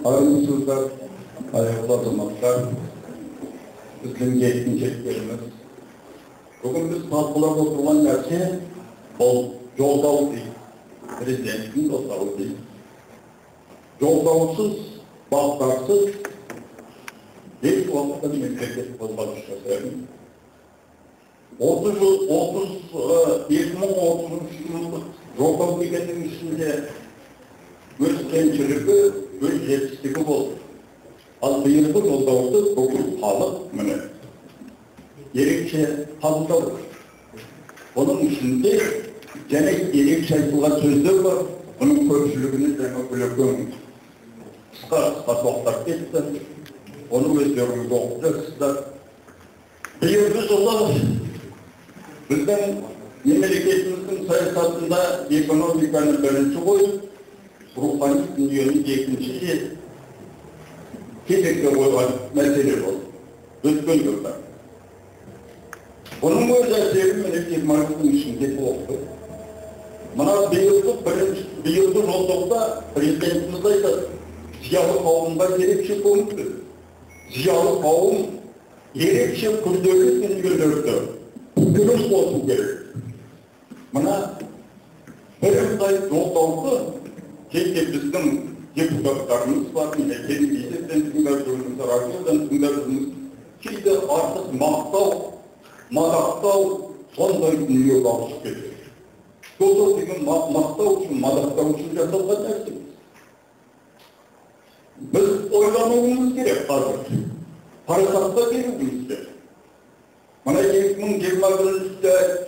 Arınısızlar, ayaklı azamazlar, bizden yetkinliklerimiz. Bugün biz talkılab oturgan narsa bol joldağı değil, prezidentin joldağı değil. Joldağsız, bağdarsız, hiç vakitte memleket olmak istedim. 2030 yıllık joldağı degenin içinde öz kençiligi, öz yetiştigi oldu. Al bıyırgı joldağı bugün halk mene. Gerekçe halkta var. Onun içinde gene gerekçe yapılan sözler var. Onun köpçülüğünü demek bölüküm. Kısa sohbet etti. Onu özlerimiz okuyacaklar. Bıyırgı joldağı bizden memleketimizin sayısatında ekonomikanın birinci koyup, ruhani dünyanın ikinci kesinlikle koyulan mesele oldu. Düzgün yolda. Bunun özelliği memleket markasının içinde oldu. Bana bir yıldır olduğunda prezidentimiz aydı. Ziyalı kavumda gerekçe konuştu. Ziyalı kavum gerekçe kurdörlük gönderdi. Kurdörlük olsun gerek. Bana bir ay yol oldu. Keşke bizim deputatlarımız var. Kendi bizden tüngerlerimiz var. Arkadan tüngerlerimiz. Ki de artık madaktav sondan dünya bağışık ediyor. Yolda dedim maktav için, madaktav için yasalga dersiniz. Biz oylamamız gerek hazır. Parasatda gerek gerek. Bana 2021'de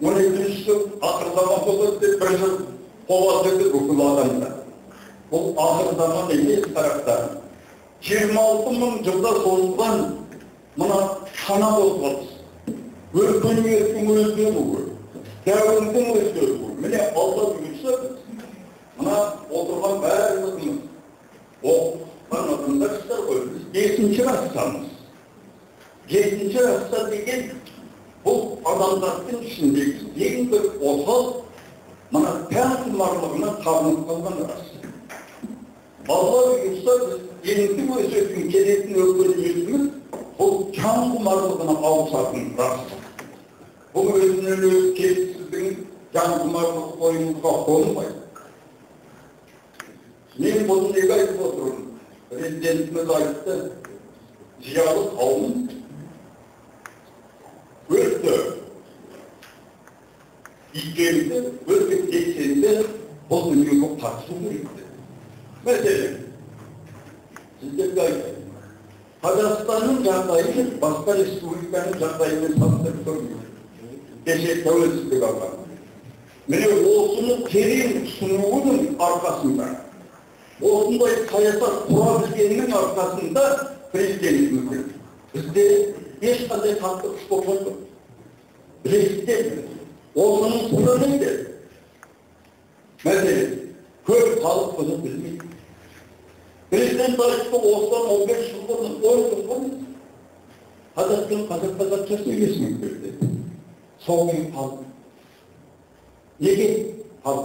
12. ahir zaman olur diye bir kovazlıklı okularında. Bu ahir zaman değil taraftan. 26 bin yılda soğulan bana sana olmaz. Ülkün özgürlüğü bu. Devletin özgürlüğü bu. Mene Allah büyükse bana oturgan bärizimiz o anlatımda ister koyuyoruz. 7. rastamız. 7. rasta degen bu adamların içindeki en bir osal bana teatmarlığına tanık kılgan rast. Allah büyükse yenildi bu özgürlüğün gerekli özgürlüğümüz bu can kumarlığına avsatın rast. Bu özgürlüğü kesizliğin can kumarlığı boyunluğa konmayın. Ben bunu neye ayıp oturum? Prezidentimiz ayıptı. Ziyalı kavmin öldü. İlkerinde, öldü geçerinde bu dünyaya tartışılır idi. Mesela, sizde gayet Kazakistan'ın cadayını başka Respublikanın cadayını saptırıp sormuyor. Devletsizlik alanı. Mene olsunun terin sunuğunun arkasında, olsun sayasal kurabildiğinin arkasında prezidentimizdir. Bizde beş kadar tatlı kuşkopundu. Prezident, olsunun sunu neydi? Mesela, kök halk bunu bilmiyor. Prezident tarihte olsan 15 yıldır 10 yıldır Kazakça söylesin dedi. Soğuk halk. Nege halk?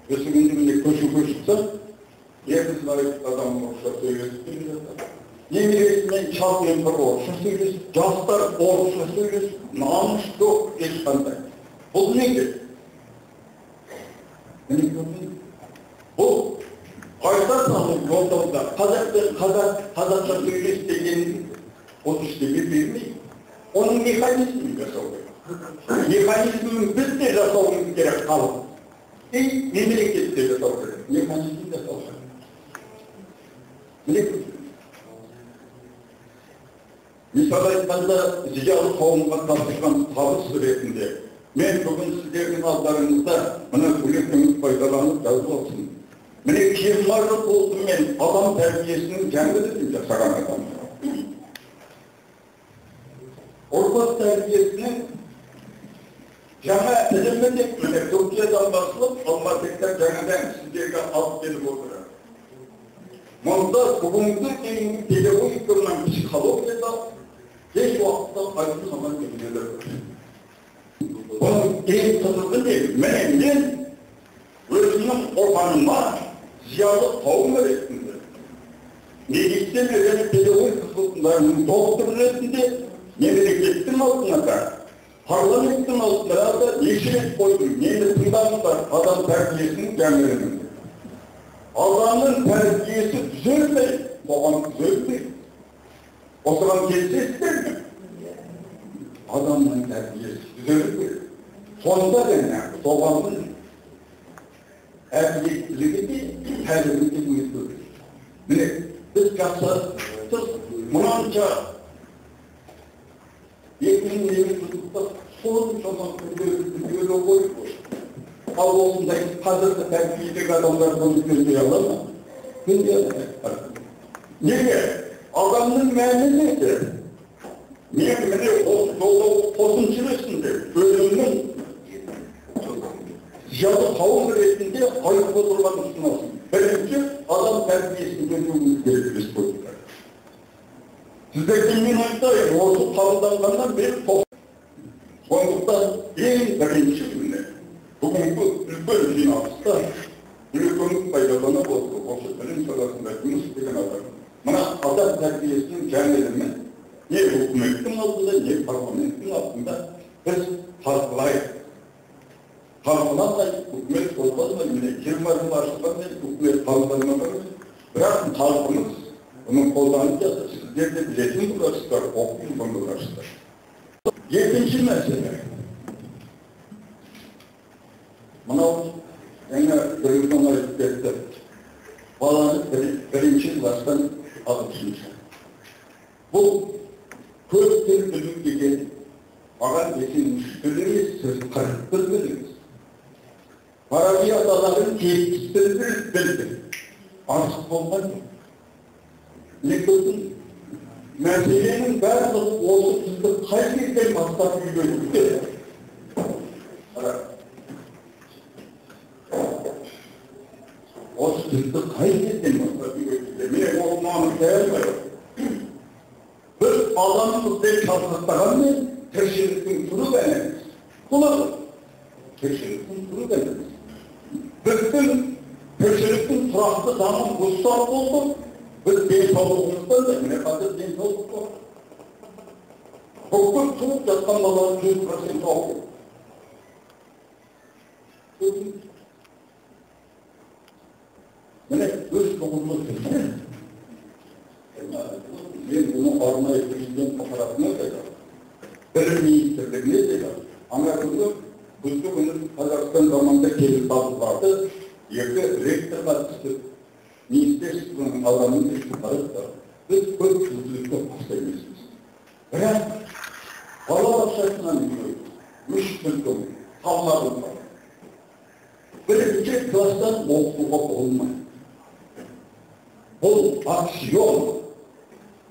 Gözümünde koşuksa yerimiz layık adam olsa söylesin. Yemiresinden çalmayan para olsa söylesin. Castar olsa söylesin. Namus yok geçmende. Bu nedir? Bu Kaytarsanın yolda Kazakça söylesin degenin o işte birbirini onun mekanizmini yaşalıyor. Mekanizmini biz de yaşalmamız gerek kalıp. Memleket de yaşalıyor. Mekanizmi de yaşalıyor. Misal aytganda ziyalı kavimga tartışkan tabız suretinde men bugün sizlerin allarınızda bana kulüptümüz faydalanıp yazı olsun. Mene kiyimlarlık oldum men adam terbiyesinin kendi dedim yaşagan adam. Ortak terbiyesini cana edemedik mi? Türkiye'den basılıp Almatık'ta canadan sizlerine alt gelip oturuyor. Manda bugünkü deyim pedagogiklerden psikologiyada geç vakitte ayrı zaman gelirler. Bunun en tanıdığı değil. Menemden özünün ormanına ziyalı kavim öğretmedi. медицина және педагогика ғылымдарының доктор ретінде мемлекеттің алдында, парламенттің алдында да неше рет қойдым. Мені тыңдаңыздар, адам тәрбиесінің жаңалығын. Адамның тәрбиесі түзелмей, қоғам түзелмейді. Осыған келсеңіздер ме? Адамның тәрбиесі түзелмейді. Сонда ғана қоғамның әділеттілігі де тәрбиесі де өзгереді. Міне, біз жақсартып, мұнанша 2020 жылдықта соның жаман күрделі қойып, ал осындай қазіргі тәрбиедегі адамдар бұны көндей ала ма? Көндей ала. Неге? Адамның мәні неде? Мен міне осы жолда қосымша ретінде өзімнің зиялы қауым ретінде айтып отырған ұсынысым. Бірінші, адам тәрбиесін көндеуіміз керек республика. Сіздерге мен айтайын, осы қабылданғаннан бері сондықтан ең бірінші күні бүгінгі үлкен жиналыста үлкен пайдаланып отыр. Осы білім саласында жұмыс істеген адам. Мына адам тәрбиесінің жаңалығымен не үкіметтің алдында, не парламенттің алдында біз талқылайық. Талқыланбай, үкімет қозғалмай, міне 20 жыл ашылғандай үкімет талқыламай, бірақ халқымыз бұның қолданып жатыр. Сіздер де білетін боларсыздар, оқитын боларсыздар. Екінші мәселе. Мынау жаңа біріміздің айтып кетті. Баланы бірінші класстан ағылшынша. Бұл көп тіл білу деген маған десең 3 тіл емес, сіз 41 біліңіз. Фараби аталарын 71 білді. Артық болмайды. Не көрдің? Мәселенің барлығы осы тілді қай жерден бастап үйренуде? Осы тілді қай жерден бастап үйренуде? Мен оғылманы тәйілмейді. Біз адамымызды шалқықтағанмен тіршіліктің түрі бәнеміз. Бұлар тіршіліктің түрі бәнеміз. Біздің тіршіліктің тұрақты дамы ұстап болды. Біз денсаулығымыздан да міне қазір денсаулық бар. Бүкіл туып жатқан балалар 100% ауыр. Міне өз тұғымыз білген. Мен бұны арнайы президент аппаратына да, білім министрлігіне де, ана күнгі күзгі күні Қазақстан заманда келіп табылады, екі ректорға түсіп, министерствоның адамын өшіп барады. Біз көп күзділікті қоста емеспіз. Бірақ бала ақшасынан үйрейді, 3 күлкім, қалмағын бар. Бірінші класстан оқуға болмайды. Бұл аксиом.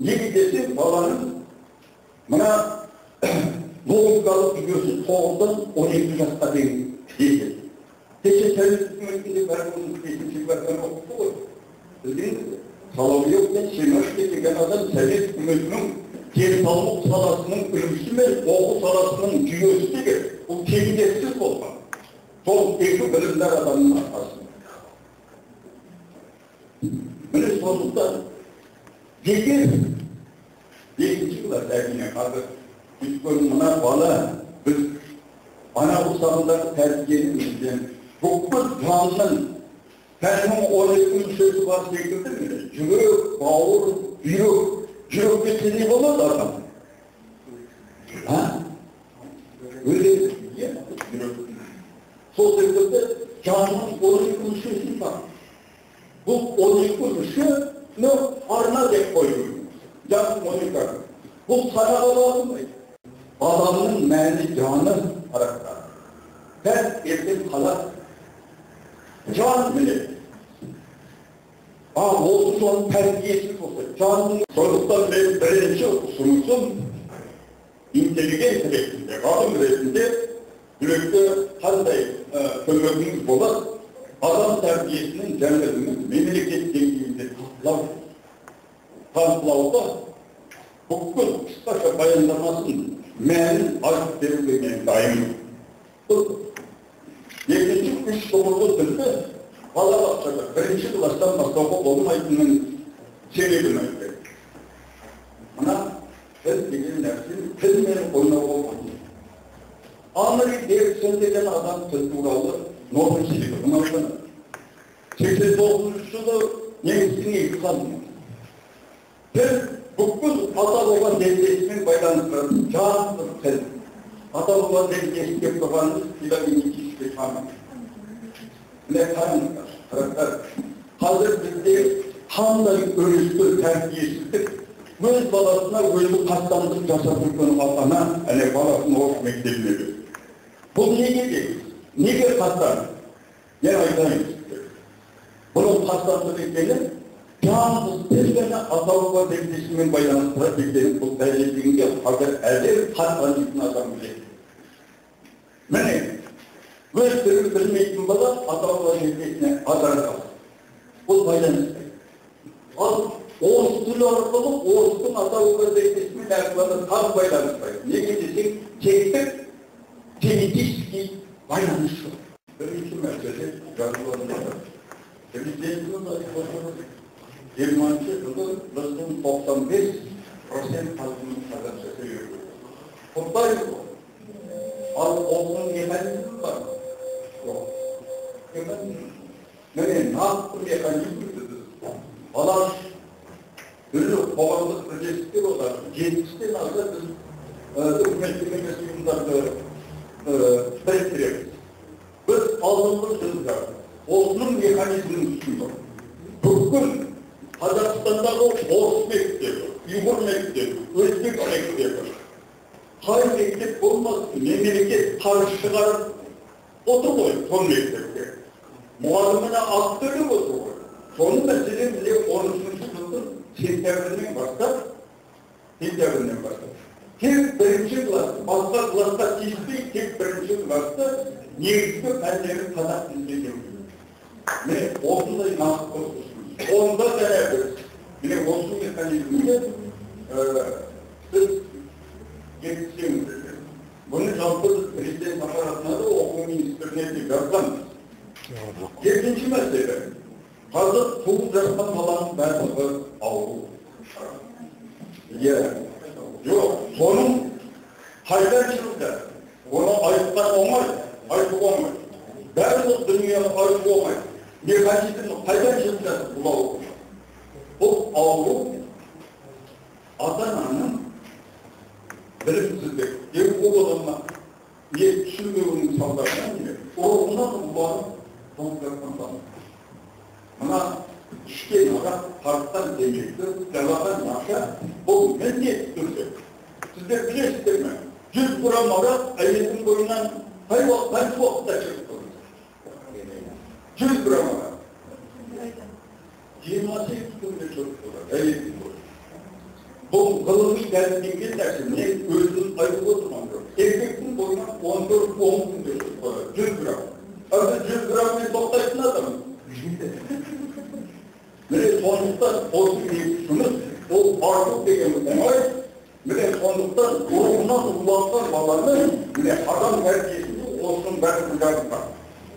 Неге десе баланың мына логикалық жүйесі 9-дан 12 жасқа дейін дейді. Кеше Совет үкіметінде бәріміз 5-ші класстан оқыды ғой. Білдіңіз, Соловьев пен Семашко деген адам Совет үкіметінің денсаулық саласының үлгісі мен оқу саласының жүйесі деген бұл теңдессіз болған. Сол екі білімдер адамның арқасында. Міне сондықтан егер 5-ші класс әрине қазір өйткені мына бала біз ана ұсағындағы тәрбиенің бүкіл жанның тәннің 12 мүшесі бар секілді, жүрек, бауыр, бүйрек, жүрекке сене болады адам. Өледі, жүрек. Сол секілді жанның 12 мүшесі бар. Бұл 12 мүшені арна деп қойды. Жанның 12. Бұл санаға болмайды. Адамның мәні жаны қарақтар. Тәп ертең қалады. Жан біледі. Осы соның тәрбиесі болса, жанның сондықтан мен бірінші ұсынысым интеллигент ретінде, ғалым ретінде жүректе қандай көмегіңіз болады, адам тәрбиесінің жаңалығын мемлекет деңгейінде талқылауда бүкіл қысқаша баяндамасын мәнін айтып беруге мен дайынмын. Екінші 3 тоғызғы тілді балабақшада бірінші класстан бастауға болмайтынын себебін айтайын. Мына тіл деген нәрсені тілмен ойнауға болмайды. Анри деген адам тіл туралы Нобель сыйлығын алған. 89 жылы немістің екі ханы. Тіл бүкіл ата-баба деңгейімен байланыстыратын жанды тіл. Ата-баба деңгейі деп тұрғанымыз филологический таным. Міне қараңыздар, қазір бізде қандай өрескел тәрбиесіздік, өз баласына өзі қастандық жасап жүрген ата-ана әне баласын орыс мектебіне береді. Бұл неге дейміз? Неге қастандық? Мен айтайын сізге. Бұның қастандық екені жалғыз тілгені ата-баба деңгейімен байланыстыра деген бұл дәлелдегенге қазір әлем қастандайтын адам біледі. Міне, өз тілін білмейтін бала ата-баба деңгейіне аударады. Бұл байланысты. Ал орыс тілі арқылы орыстың ата-баба деңгейімен әрқылады тағы байланыспайды. Неге десек, тектік генетический байланыс жоқ. Бірінші мәселе жазылады. Президентінің айтқаны 20-шы жылы біздің 95% халқының қазақша сөйлейді. Құдай бұл. Ал оның механизмі бар. Жоқ. Міне нақты механизмі алаш түрлі қоғамдық бірлестіктер олар 70-тен аса біз үкіметтік емес ұйымдарды біріктіреміз. Біз алдыңғы жылда осының механизмін түсіндік. Бүкіл Қазақстандағы орыс мектебі, ұйғыр мектебі, өзбек мектебі, қай мектеп болмасын, мемлекет қаржы шығарып отыр ғой, сол мектепке. Мұғаліміне ақы төлеп отыр ғой. Соның мәселен міне 10-шы жылдың сентябрінен бастап, тек бірінші класс, басқа класқа тиіспей, тек бірінші класста негізгі пәндері қазақ тілінде жүргізіледі. Міне осындай нақты құрылыс. Онда және біз, міне осы механизмде біз жеткіземіз. Бұны жалпы президент аппаратына да оқу министріне де жазғанбыз. Екінші мәселе, қазір туып жатқан баланың барлығы ауру. Жоқ, соның қайдан шығды? Оны айтқан оңай, айтуға оңай. Барлық дүниені айтуға оңай. Механизмі қайдан шығып жатыр бұл ауру? Бұл ауру ата-ананың білімсіздік, ол адамына түсінбеуінің салдарынан ұрығынан ұлғанып туып жатқан бала. Мына ішкен арақ, тартқан темекі, жалаған ақша, бұл міндетті түрде. Сіздер білесіздер ме? 100 грамм арақ әйелдің бойынан қанша уақытта шығып тұрды? 100 грамм арақ. 28 күнде шығып тұрды, әйелдің бойынан. Бұл ғылыми дәлелденген нәрсе, мен өзім айтып отырмын жоқ. Еркектің бойынан 14-10 күнде шығып тұрды, 100 грамм. Қазір 100 грамммен тоқтайтын адам. Міне сондықтан осы екіншіміз, ол артық деген оңай. Міне сондықтан ұрығынан ұлғанған баланы, міне адам тәрбиесінде осының бәрін жазған.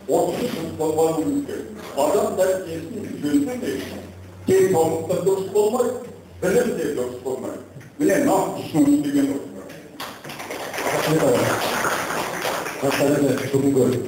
Осыны біз болғанымыз керек. Адам тәрбиесін жөнсінбейді. Денсаулық та дұрыс болмайды, білім де дұрыс болмайды. Міне нақты түсінік деген осы. Рахмет. Бүгінгі